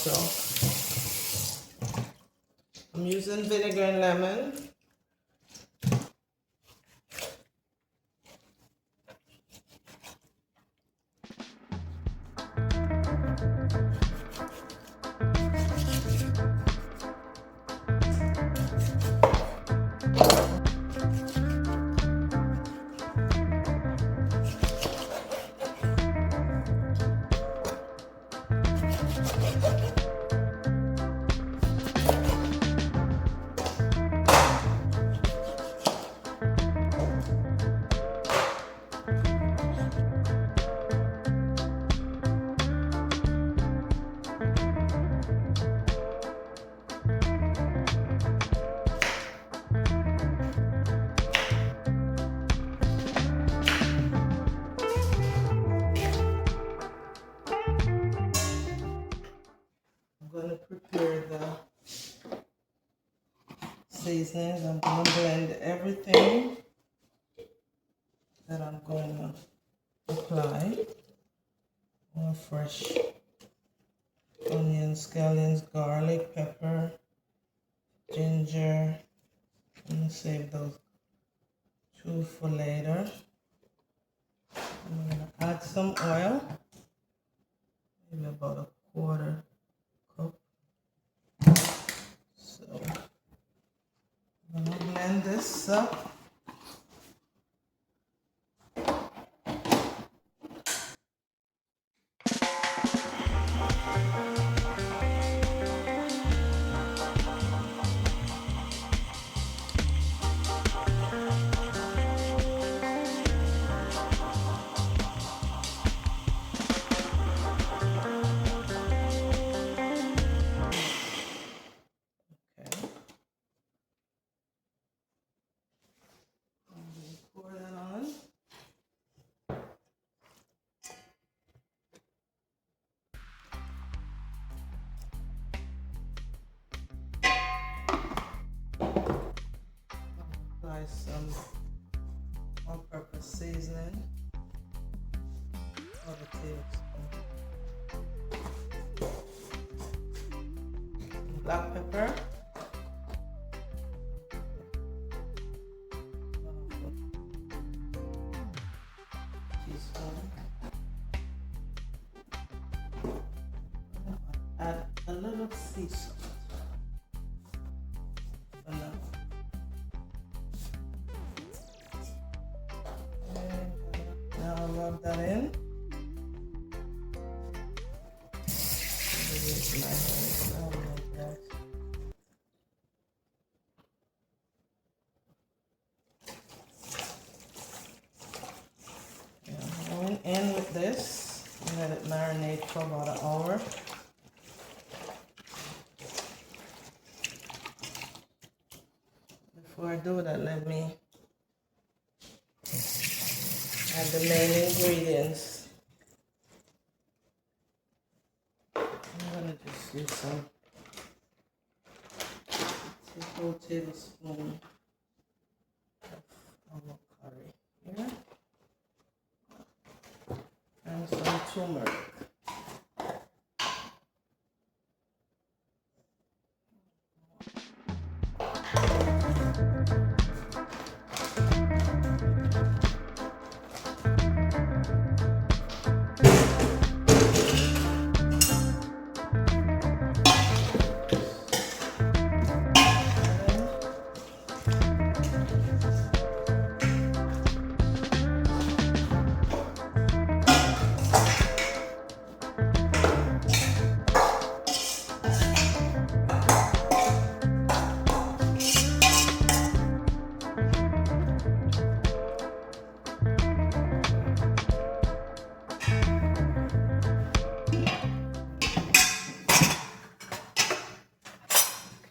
also. I'm using vinegar and lemon. I'm going to prepare the seasonings. I'm going to blend everything that I'm going to apply. More fresh onions, scallions, garlic, pepper, ginger. I'm going to save those two for later. I'm going to add some oil, maybe about a quarter cup. So I'm going to blend this up. Pour that on. Apply some all-purpose seasoning. Of a tablespoon. Black pepper. Add a little sea salt for now. And now I'll rub that in. Use my hands. Oh my gosh. Yeah, I'm going in with this. Let it marinate for about an hour. Before I do that, let me add the main ingredients. I'm gonna just use some 2 tablespoons of curry here and some turmeric.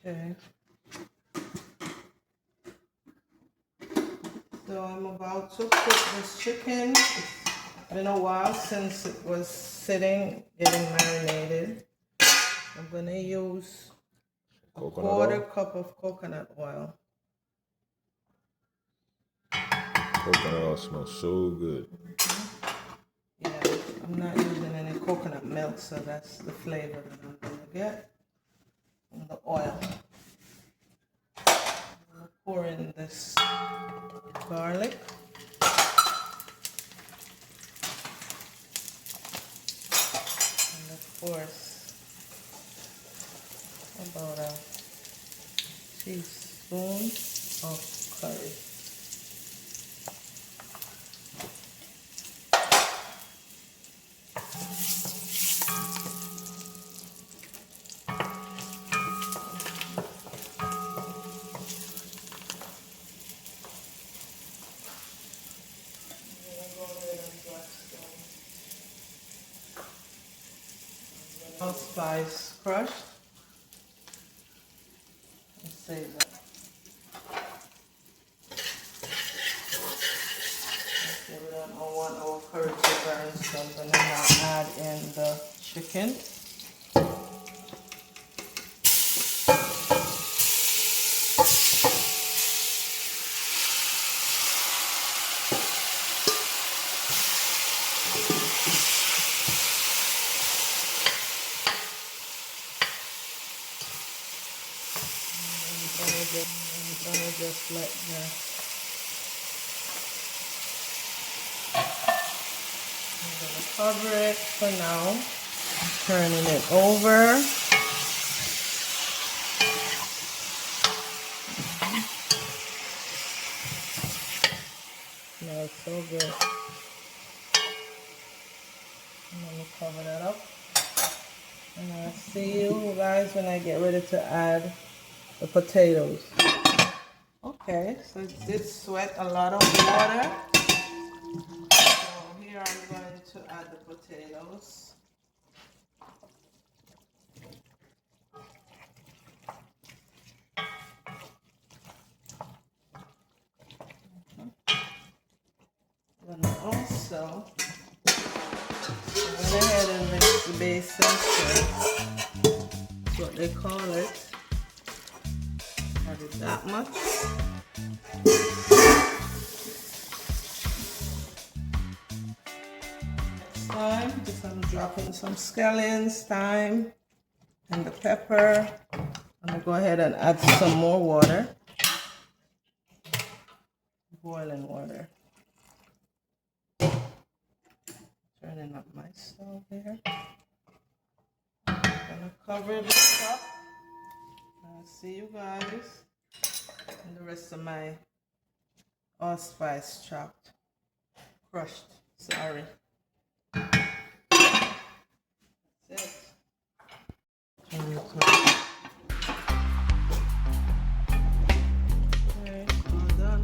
Okay. So I'm about to cook this chicken. It's been a while since it was sitting, getting marinated. I'm going to use a quarter cup of coconut oil. Coconut oil smells so good. Yeah, I'm not using any coconut milk, so that's the flavor that I'm going to forget, and the oil. I'm gonna pour in this garlic. And of course, about a teaspoon of curry. Allspice crushed. Let's save that. Okay, we don't want our curry to burn, so I'm going to now add in the chicken. I'm gonna just let the I'm gonna cover it for now. Turning it over. Smells so good. I'm gonna cover that up. And I'll see you guys when I get ready to add the potatoes. Okay, so it did sweat a lot of water. So here I'm going to add the potatoes. I'm going to also go ahead and mix the basin soda. That's what they call it. Added that much. Next time, just I'm dropping some scallions, thyme, and the pepper. I'm gonna go ahead and add some more water. Boiling water. Turning up my stove here. I'm gonna cover this up. I'll see you guys and the rest of my allspice chopped, crushed, sorry. That's it. Turn it up. Okay, all done.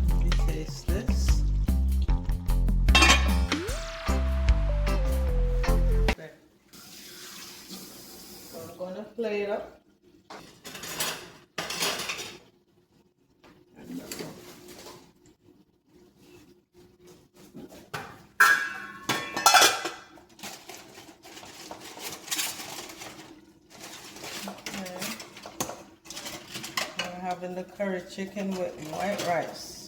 Let me taste this. Okay. So I'm gonna plate it up. We're having the curry chicken with white rice.